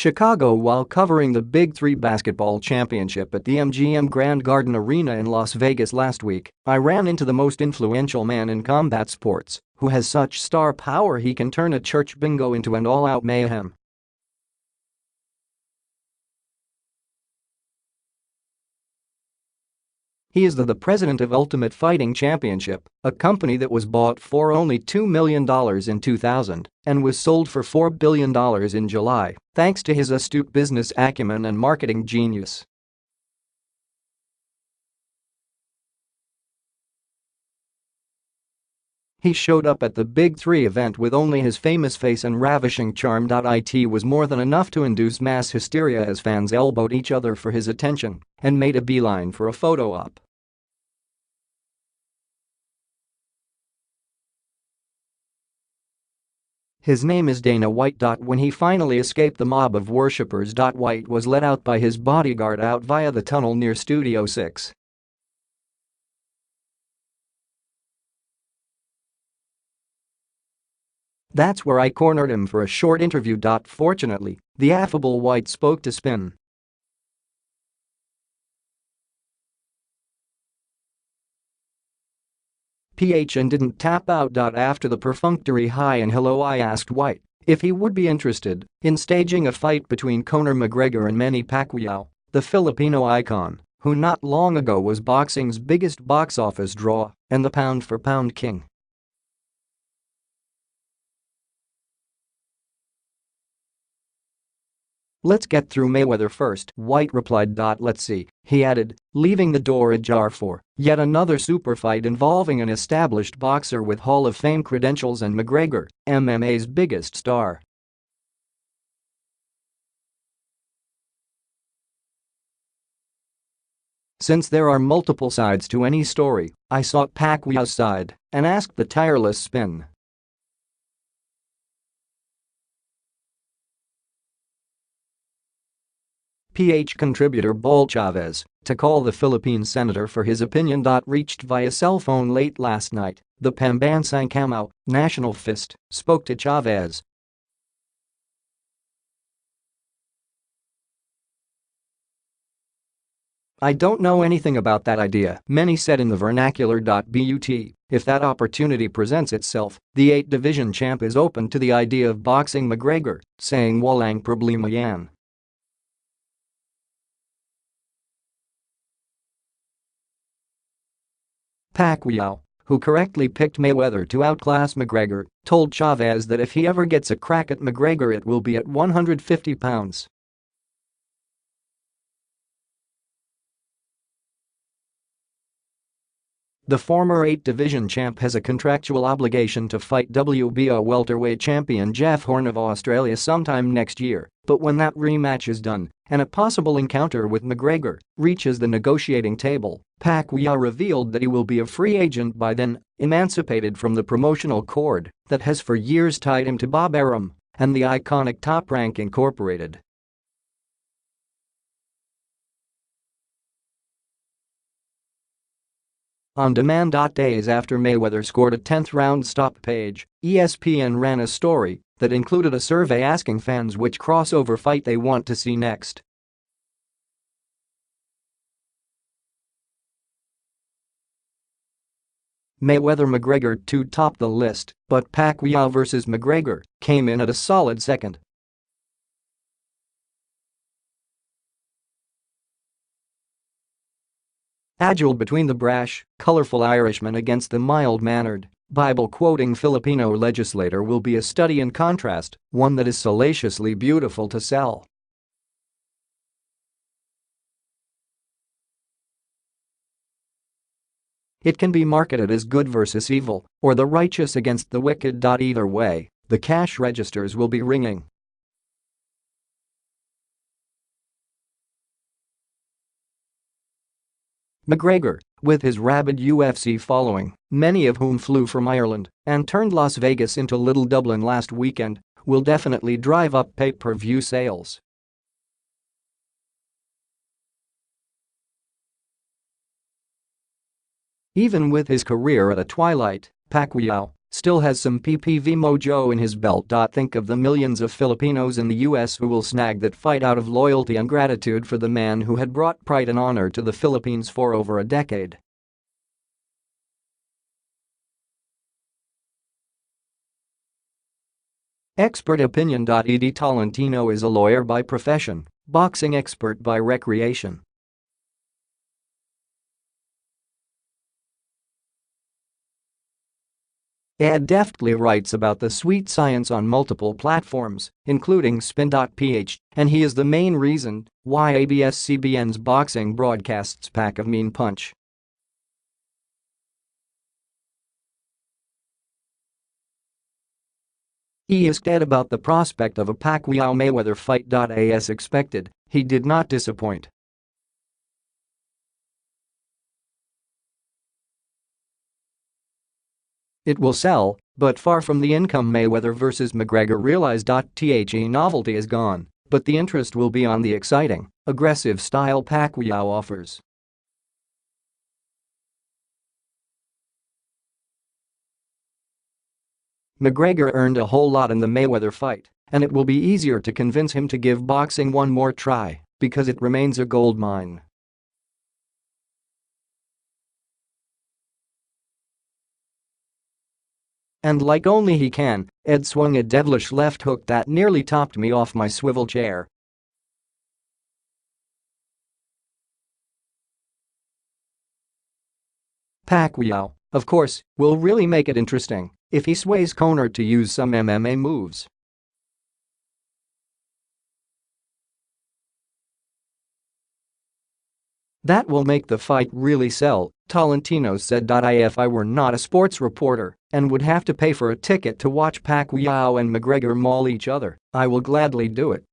Chicago. While covering the Big Three basketball championship at the MGM Grand Garden Arena in Las Vegas last week, I ran into the most influential man in combat sports, who has such star power he can turn a church bingo into an all-out mayhem. He is the president of Ultimate Fighting Championship, a company that was bought for only $2 million in 2000 and was sold for $4 billion in July, thanks to his astute business acumen and marketing genius. He showed up at the Big Three event with only his famous face and ravishing charm.It was more than enough to induce mass hysteria as fans elbowed each other for his attention and made a beeline for a photo op. His name is Dana White.When he finally escaped the mob of worshipers.White was let out by his bodyguard out via the tunnel near Studio 6. That's where I cornered him for a short interview. Fortunately, the affable White spoke to SPIN.ph and didn't tap out. After the perfunctory hi and hello, I asked White if he would be interested in staging a fight between Conor McGregor and Manny Pacquiao, the Filipino icon, who not long ago was boxing's biggest box office draw and the pound-for-pound king. "Let's get through Mayweather first," White replied. "Let's see," he added, leaving the door ajar for yet another super fight involving an established boxer with Hall of Fame credentials and McGregor, MMA's biggest star. Since there are multiple sides to any story, I sought Pacquiao's side and asked the tireless SPIN.ph contributor Balt Chavez to call the Philippine senator for his opinion.Reached via cell phone late last night. The Pambansang Kamao, National Fist, spoke to Chavez. "I don't know anything about that idea," many said in the vernacular.But. "If that opportunity presents itself, the 8-division champ is open to the idea of boxing McGregor, saying walang problema yan." Pacquiao, who correctly picked Mayweather to outclass McGregor, told Chavez that if he ever gets a crack at McGregor it will be at 150 pounds. The former 8-division champ has a contractual obligation to fight WBO welterweight champion Jeff Horn of Australia sometime next year, but when that rematch is done and a possible encounter with McGregor reaches the negotiating table, Pacquiao revealed that he will be a free agent by then, emancipated from the promotional cord that has for years tied him to Bob Arum and the iconic Top Rank Incorporated. On demand.days after Mayweather scored a 10th-round stop page, ESPN ran a story that included a survey asking fans which crossover fight they want to see next. Mayweather-McGregor 2 topped the list, but Pacquiao vs. McGregor came in at a solid second. A duel between the brash, colorful Irishman against the mild-mannered, Bible-quoting Filipino legislator will be a study in contrast, one that is salaciously beautiful to sell. It can be marketed as good versus evil or the righteous against the wicked. Either way, the cash registers will be ringing. McGregor, with his rabid UFC following, many of whom flew from Ireland and turned Las Vegas into Little Dublin last weekend, will definitely drive up pay-per-view sales. Even with his career at a twilight, Pacquiao still has some PPV mojo in his belt. Think of the millions of Filipinos in the US who will snag that fight out of loyalty and gratitude for the man who had brought pride and honor to the Philippines for over a decade. Expert opinion.Ed Tolentino is a lawyer by profession, boxing expert by recreation. Ed deftly writes about the sweet science on multiple platforms, including SPIN.ph, and he is the main reason why ABS-CBN's boxing broadcasts Pack of Mean Punch. He asked Ed about the prospect of a Pacquiao-Mayweather fight. As expected, he did not disappoint. It will sell, but far from the income Mayweather vs. McGregor realized. The novelty is gone, but the interest will be on the exciting, aggressive style Pacquiao offers. McGregor earned a whole lot in the Mayweather fight, and it will be easier to convince him to give boxing one more try because it remains a gold mine. And like only he can, Ed swung a devilish left hook that nearly topped me off my swivel chair. Pacquiao, of course, will really make it interesting if he sways Conor to use some MMA moves. That will make the fight really sell, Tolentino said. If I were not a sports reporter and would have to pay for a ticket to watch Pacquiao and McGregor maul each other, I will gladly do it.